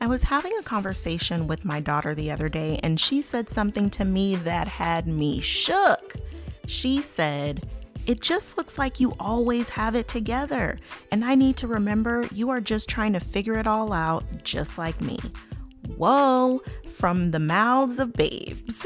I was having a conversation with my daughter the other day, and she said something to me that had me shook. She said, "It just looks like you always have it together, and I need to remember you are just trying to figure it all out just like me." Whoa, from the mouths of babes.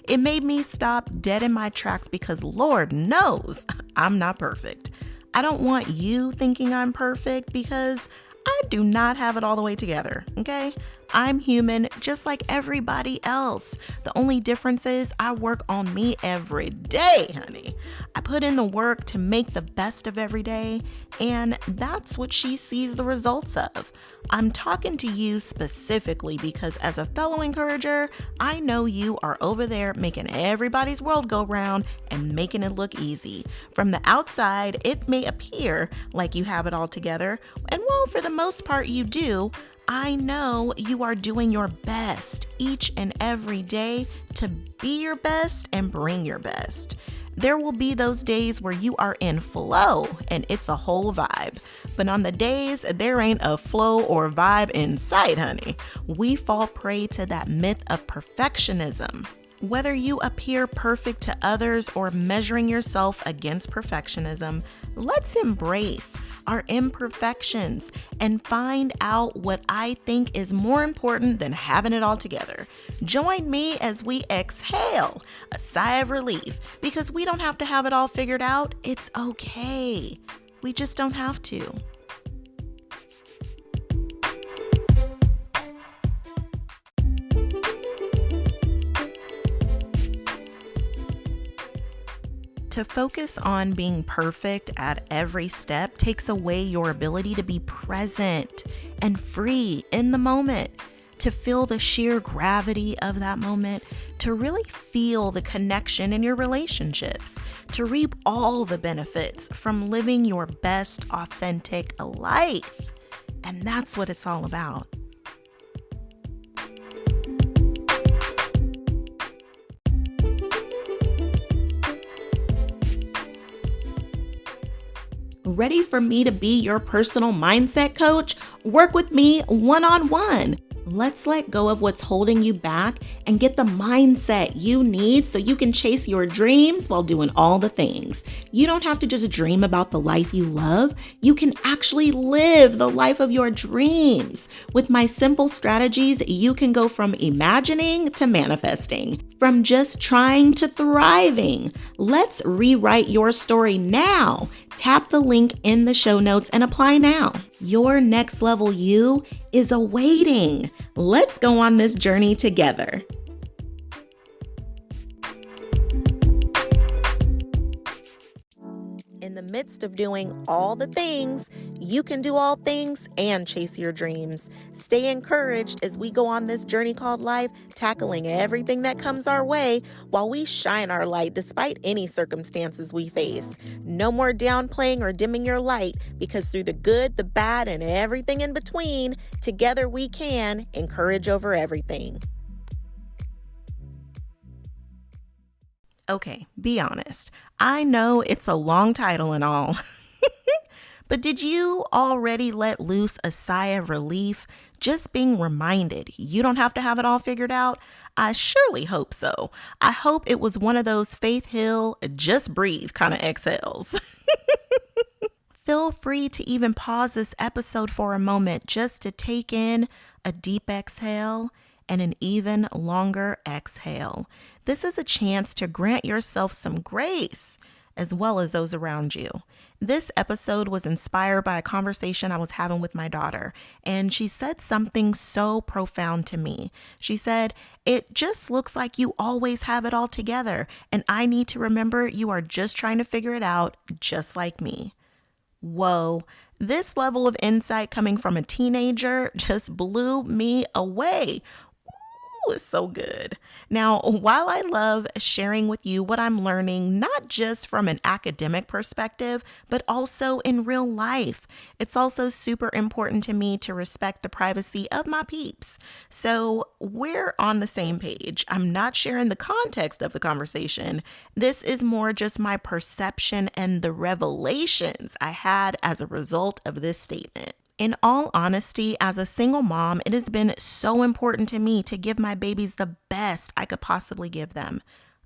It made me stop dead in my tracks because Lord knows I'm not perfect. I don't want you thinking I'm perfect because I do not have it all the way together, okay? I'm human just like everybody else. The only difference is I work on me every day, honey. I put in the work to make the best of every day, and that's what she sees the results of. I'm talking to you specifically because as a fellow encourager, I know you are over there making everybody's world go round and making it look easy. From the outside, it may appear like you have it all together, and well, for the most part you do. I know you are doing your best each and every day to be your best and bring your best. There will be those days where you are in flow and it's a whole vibe. But on the days there ain't a flow or vibe in sight, honey, we fall prey to that myth of perfectionism. Whether you appear perfect to others or measuring yourself against perfectionism, let's embrace our imperfections and find out what I think is more important than having it all together. Join me as we exhale a sigh of relief because we don't have to have it all figured out. It's okay. We just don't have to. To focus on being perfect at every step takes away your ability to be present and free in the moment, to feel the sheer gravity of that moment, to really feel the connection in your relationships, to reap all the benefits from living your best authentic life. And that's what it's all about. Ready for me to be your personal mindset coach? Work with me one-on-one. Let's let go of what's holding you back and get the mindset you need so you can chase your dreams while doing all the things. You don't have to just dream about the life you love. You can actually live the life of your dreams. With my simple strategies, you can go from imagining to manifesting, from just trying to thriving. Let's rewrite your story now. Tap the link in the show notes and apply now. Your next level you is awaiting. Let's go on this journey together. In the midst of doing all the things, you can do all things and chase your dreams. Stay encouraged as we go on this journey called life, tackling everything that comes our way while we shine our light despite any circumstances we face. No more downplaying or dimming your light, because through the good, the bad, and everything in between, together we can encourage over everything. Okay, be honest. I know it's a long title and all, but did you already let loose a sigh of relief just being reminded you don't have to have it all figured out? I surely hope so. I hope it was one of those Faith Hill, just breathe kind of exhales. Feel free to even pause this episode for a moment just to take in a deep exhale and an even longer exhale. This is a chance to grant yourself some grace as well as those around you. This episode was inspired by a conversation I was having with my daughter, and she said something so profound to me. She said, "It just looks like you always have it all together, and I need to remember you are just trying to figure it out just like me." Whoa, this level of insight coming from a teenager just blew me away. Is so good. Now, while I love sharing with you what I'm learning, not just from an academic perspective, but also in real life, it's also super important to me to respect the privacy of my peeps. So we're on the same page. I'm not sharing the context of the conversation. This is more just my perception and the revelations I had as a result of this statement. In all honesty, as a single mom, it has been so important to me to give my babies the best I could possibly give them.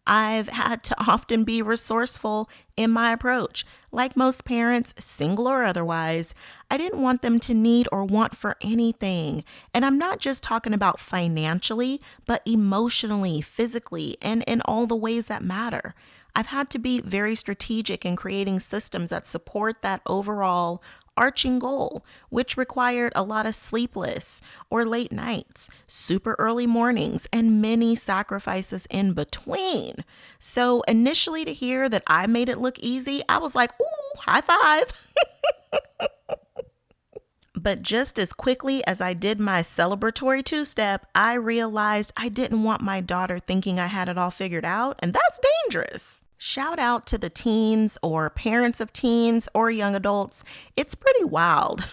I've had to often be resourceful in my approach. Like most parents, single or otherwise, I didn't want them to need or want for anything. And I'm not just talking about financially, but emotionally, physically, and in all the ways that matter. I've had to be very strategic in creating systems that support that overall arching goal, which required a lot of sleepless or late nights, super early mornings, and many sacrifices in between. So initially, to hear that I made it look easy, I was like, ooh, high five. But just as quickly as I did my celebratory two-step, I realized I didn't want my daughter thinking I had it all figured out, and that's dangerous. Shout out to the teens or parents of teens or young adults. It's pretty wild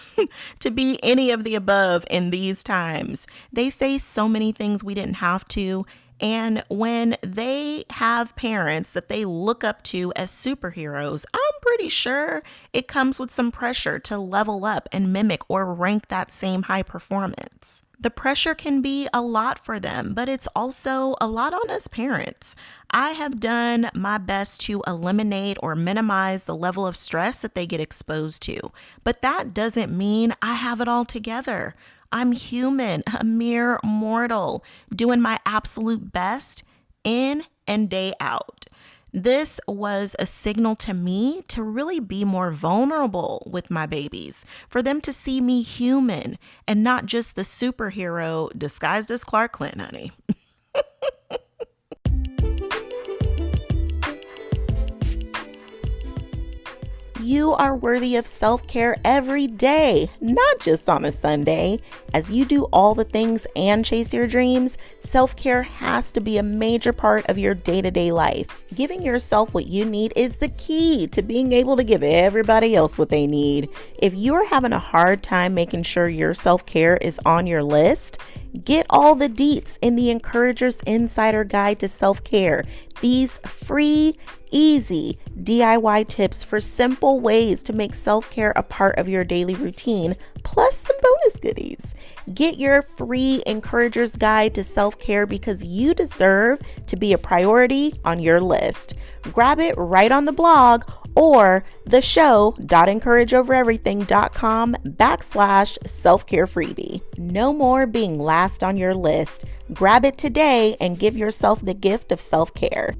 to be any of the above in these times. They face so many things we didn't have to. And when they have parents that they look up to as superheroes, I'm pretty sure it comes with some pressure to level up and mimic or rank that same high performance. The pressure can be a lot for them, but it's also a lot on us parents. I have done my best to eliminate or minimize the level of stress that they get exposed to, but that doesn't mean I have it all together. I'm human, a mere mortal, doing my absolute best in and day out. This was a signal to me to really be more vulnerable with my babies, for them to see me human and not just the superhero disguised as Clark Kent, honey. You are worthy of self-care every day, not just on a Sunday. As you do all the things and chase your dreams, self-care has to be a major part of your day-to-day life. Giving yourself what you need is the key to being able to give everybody else what they need. If you're having a hard time making sure your self-care is on your list, get all the deets in the Encourager's Insider Guide to Self-Care. These free, easy DIY tips for simple ways to make self-care a part of your daily routine, plus some bonus goodies. Get your free Encourager's Guide to Self-Care because you deserve to be a priority on your list. Grab it right on the blog or the show.encourageovereverything.com/self-care freebie. No more being last on your list. Grab it today and give yourself the gift of self-care.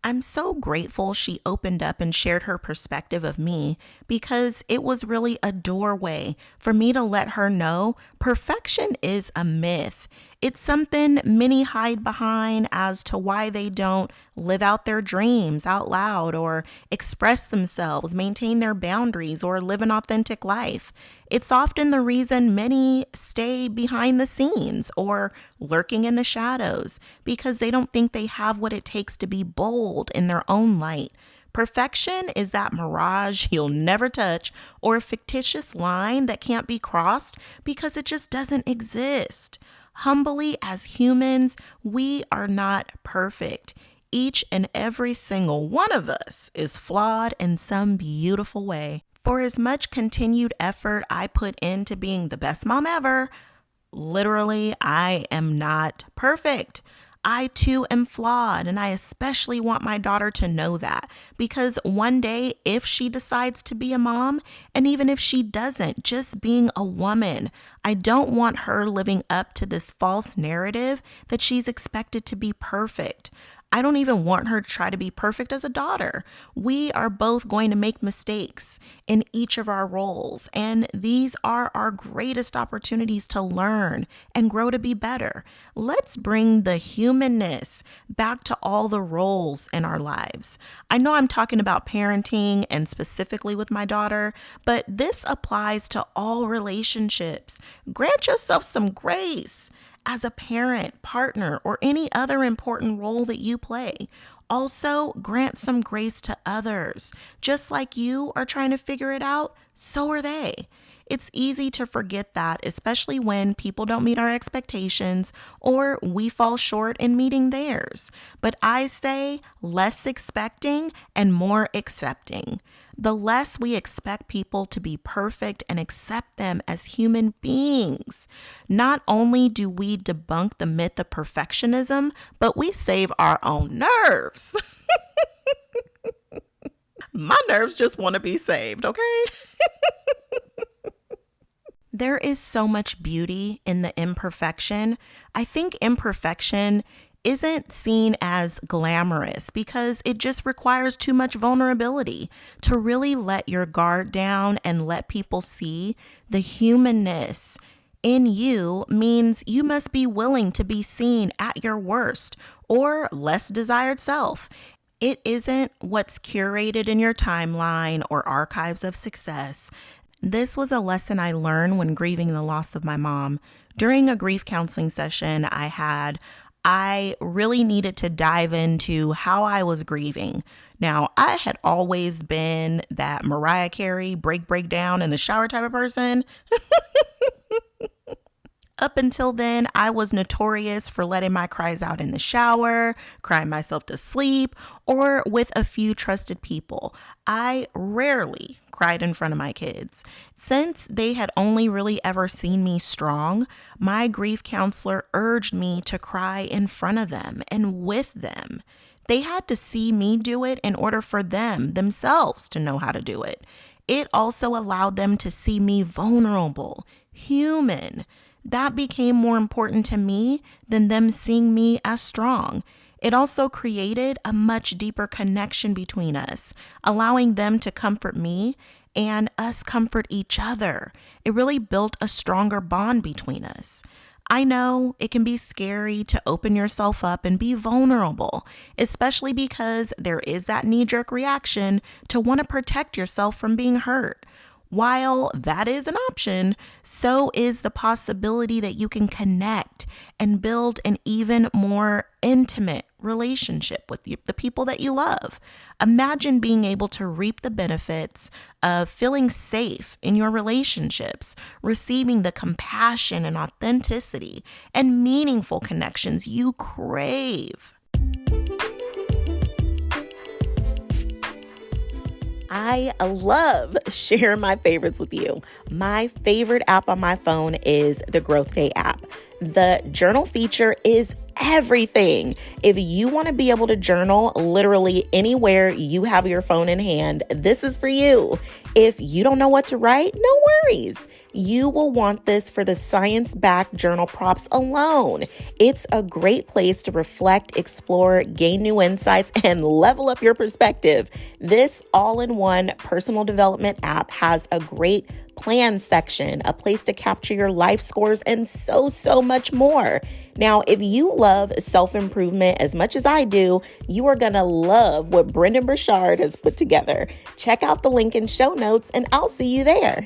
I'm so grateful she opened up and shared her perspective of me because it was really a doorway for me to let her know perfection is a myth. It's something many hide behind as to why they don't live out their dreams out loud or express themselves, maintain their boundaries, or live an authentic life. It's often the reason many stay behind the scenes or lurking in the shadows because they don't think they have what it takes to be bold in their own light. Perfection is that mirage you'll never touch or a fictitious line that can't be crossed because it just doesn't exist. Humbly, as humans, we are not perfect. Each and every single one of us is flawed in some beautiful way. For as much continued effort I put into being the best mom ever, literally, I am not perfect. I too am flawed, and I especially want my daughter to know that because one day, if she decides to be a mom, and even if she doesn't, just being a woman, I don't want her living up to this false narrative that she's expected to be perfect. I don't even want her to try to be perfect as a daughter. We are both going to make mistakes in each of our roles, and these are our greatest opportunities to learn and grow to be better. Let's bring the humanness back to all the roles in our lives. I know I'm talking about parenting and specifically with my daughter, but this applies to all relationships. Grant yourself some grace as a parent, partner, or any other important role that you play. Also, grant some grace to others. Just like you are trying to figure it out, so are they. It's easy to forget that, especially when people don't meet our expectations or we fall short in meeting theirs. But I say less expecting and more accepting. The less we expect people to be perfect and accept them as human beings, not only do we debunk the myth of perfectionism, but we save our own nerves. My nerves just want to be saved, okay? There is so much beauty in the imperfection. I think imperfection isn't seen as glamorous because it just requires too much vulnerability to really let your guard down and let people see the humanness in you. Means you must be willing to be seen at your worst or less desired self. It isn't what's curated in your timeline or archives of success. This was a lesson I learned when grieving the loss of my mom. During a grief counseling session I really needed to dive into how I was grieving. Now, I had always been that Mariah Carey break down in the shower type of person. Up until then, I was notorious for letting my cries out in the shower, crying myself to sleep, or with a few trusted people. I rarely cried in front of my kids. Since they had only really ever seen me strong, my grief counselor urged me to cry in front of them and with them. They had to see me do it in order for them themselves to know how to do it. It also allowed them to see me vulnerable, human. That became more important to me than them seeing me as strong. It also created a much deeper connection between us, allowing them to comfort me and us comfort each other. It really built a stronger bond between us. I know it can be scary to open yourself up and be vulnerable, especially because there is that knee-jerk reaction to want to protect yourself from being hurt. While that is an option, so is the possibility that you can connect and build an even more intimate relationship with the people that you love. Imagine being able to reap the benefits of feeling safe in your relationships, receiving the compassion and authenticity and meaningful connections you crave. I love sharing my favorites with you. My favorite app on my phone is the Growth Day app. The journal feature is everything. If you want to be able to journal literally anywhere you have your phone in hand, this is for you. If you don't know what to write, no worries. You will want this for the science-backed journal prompts alone. It's a great place to reflect, explore, gain new insights, and level up your perspective. This all-in-one personal development app has a great plan section, a place to capture your life scores, and so much more. Now, if you love self-improvement as much as I do, you are going to love what Brendan Burchard has put together. Check out the link in show notes, and I'll see you there.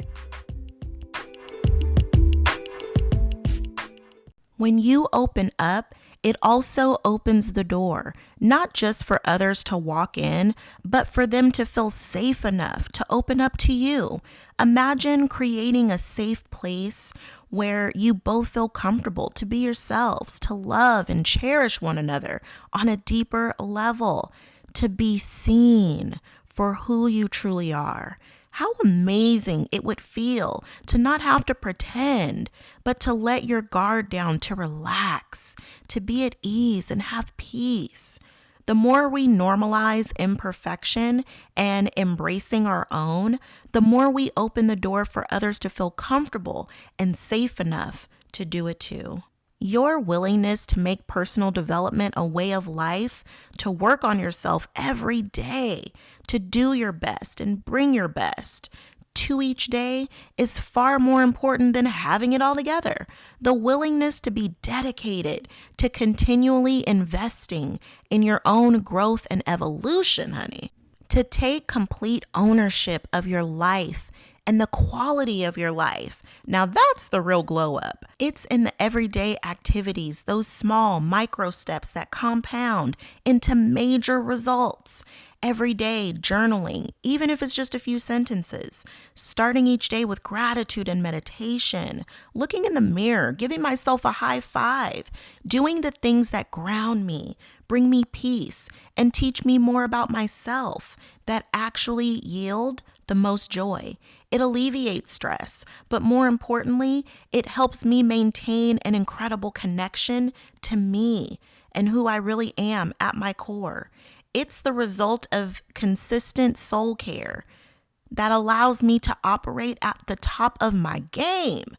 When you open up, it also opens the door, not just for others to walk in, but for them to feel safe enough to open up to you. Imagine creating a safe place where you both feel comfortable to be yourselves, to love and cherish one another on a deeper level, to be seen for who you truly are. How amazing it would feel to not have to pretend, but to let your guard down, to relax, to be at ease and have peace. The more we normalize imperfection and embracing our own, the more we open the door for others to feel comfortable and safe enough to do it too. Your willingness to make personal development a way of life, to work on yourself every day, to do your best and bring your best to each day is far more important than having it all together. The willingness to be dedicated to continually investing in your own growth and evolution, honey. To take complete ownership of your life and the quality of your life. Now that's the real glow up. It's in the everyday activities, those small micro steps that compound into major results. Every day, journaling, even if it's just a few sentences. Starting each day with gratitude and meditation. Looking in the mirror, giving myself a high five. Doing the things that ground me, bring me peace, and teach me more about myself that actually yield the most joy. It alleviates stress, but more importantly, it helps me maintain an incredible connection to me and who I really am at my core. It's the result of consistent soul care that allows me to operate at the top of my game.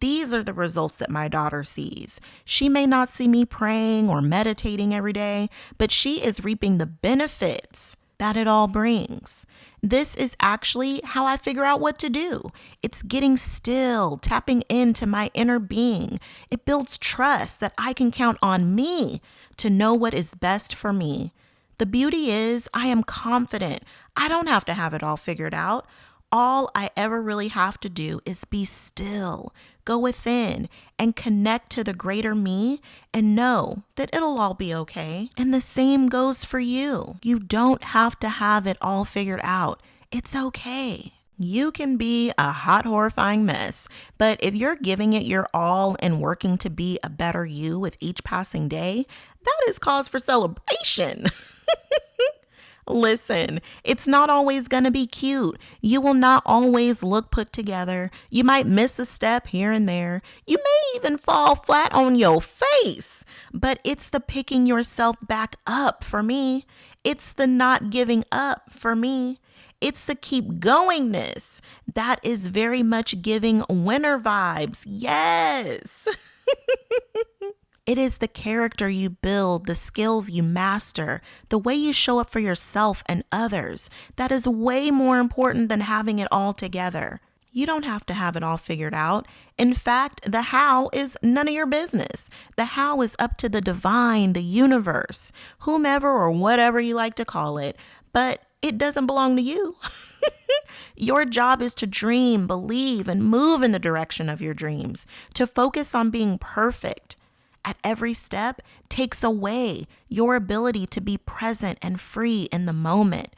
These are the results that my daughter sees. She may not see me praying or meditating every day, but she is reaping the benefits that it all brings. This is actually how I figure out what to do. It's getting still, tapping into my inner being. It builds trust that I can count on me to know what is best for me. The beauty is, I am confident. I don't have to have it all figured out. All I ever really have to do is be still, go within, and connect to the greater me and know that it'll all be okay. And the same goes for you. You don't have to have it all figured out. It's okay. You can be a hot, horrifying mess, but if you're giving it your all and working to be a better you with each passing day, that is cause for celebration. Listen, it's not always going to be cute. You will not always look put together. You might miss a step here and there. You may even fall flat on your face. But it's the picking yourself back up for me. It's the not giving up for me. It's the keep goingness. That is very much giving winner vibes. Yes. It is the character you build, the skills you master, the way you show up for yourself and others. That is way more important than having it all together. You don't have to have it all figured out. In fact, the how is none of your business. The how is up to the divine, the universe, whomever or whatever you like to call it, but it doesn't belong to you. Your job is to dream, believe, and move in the direction of your dreams, to focus on being perfect. At every step takes away your ability to be present and free in the moment,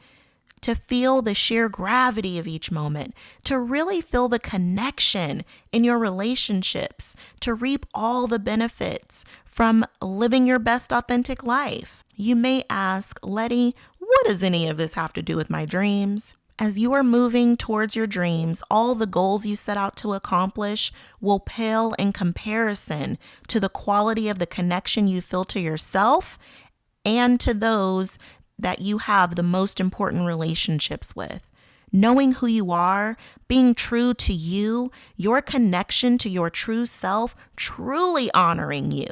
to feel the sheer gravity of each moment, to really feel the connection in your relationships, to reap all the benefits from living your best authentic life. You may ask, Letty, what does any of this have to do with my dreams? As you are moving towards your dreams, all the goals you set out to accomplish will pale in comparison to the quality of the connection you feel to yourself and to those that you have the most important relationships with. Knowing who you are, being true to you, your connection to your true self, truly honoring you,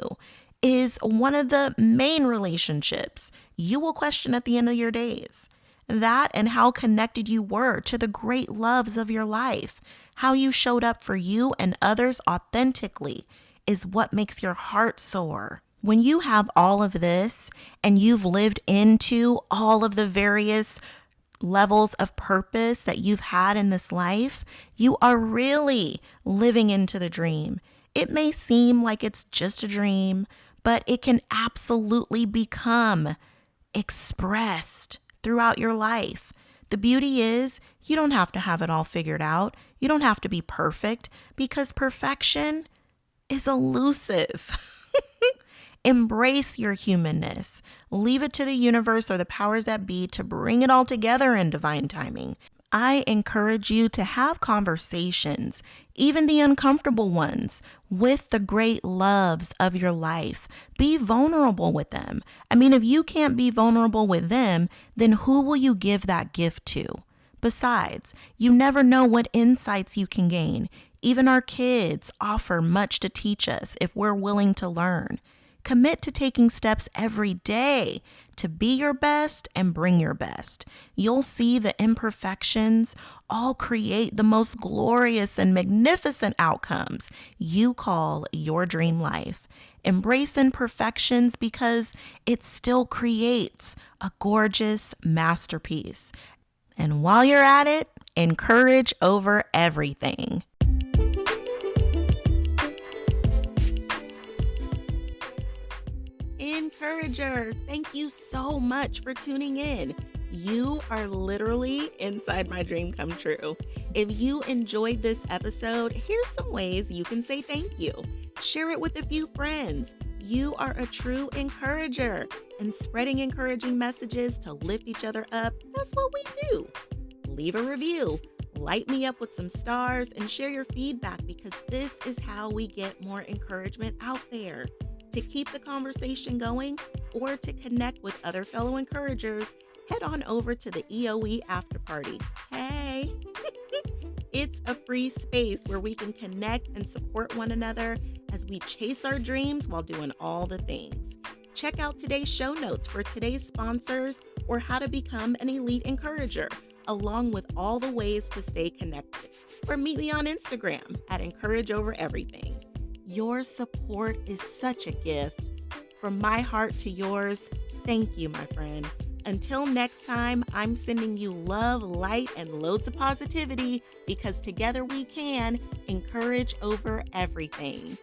is one of the main relationships you will question at the end of your days. That and how connected you were to the great loves of your life, how you showed up for you and others authentically is what makes your heart soar. When you have all of this and you've lived into all of the various levels of purpose that you've had in this life, you are really living into the dream. It may seem like it's just a dream, but it can absolutely become expressed throughout your life. The beauty is you don't have to have it all figured out. You don't have to be perfect because perfection is elusive. Embrace your humanness. Leave it to the universe or the powers that be to bring it all together in divine timing. I encourage you to have conversations, even the uncomfortable ones, with the great loves of your life. Be vulnerable with them. I mean, if you can't be vulnerable with them, then who will you give that gift to? Besides, you never know what insights you can gain. Even our kids offer much to teach us if we're willing to learn. Commit to taking steps every day to be your best and bring your best. You'll see the imperfections all create the most glorious and magnificent outcomes you call your dream life. Embrace imperfections because it still creates a gorgeous masterpiece. And while you're at it, encourage over everything. Encourager, thank you so much for tuning in. You are literally inside my dream come true. If you enjoyed this episode, here's some ways you can say thank you. Share it with a few friends. You are a true encourager, and spreading encouraging messages to lift each other up, that's what we do. Leave a review, light me up with some stars, and share your feedback because this is how we get more encouragement out there. To keep the conversation going or to connect with other fellow encouragers, head on over to the EOE After Party. Hey! It's a free space where we can connect and support one another as we chase our dreams while doing all the things. Check out today's show notes for today's sponsors or how to become an elite encourager, along with all the ways to stay connected. Or meet me on Instagram at Encourage Over Everything. Your support is such a gift. From my heart to yours, thank you, my friend. Until next time, I'm sending you love, light, and loads of positivity because together we can encourage over everything.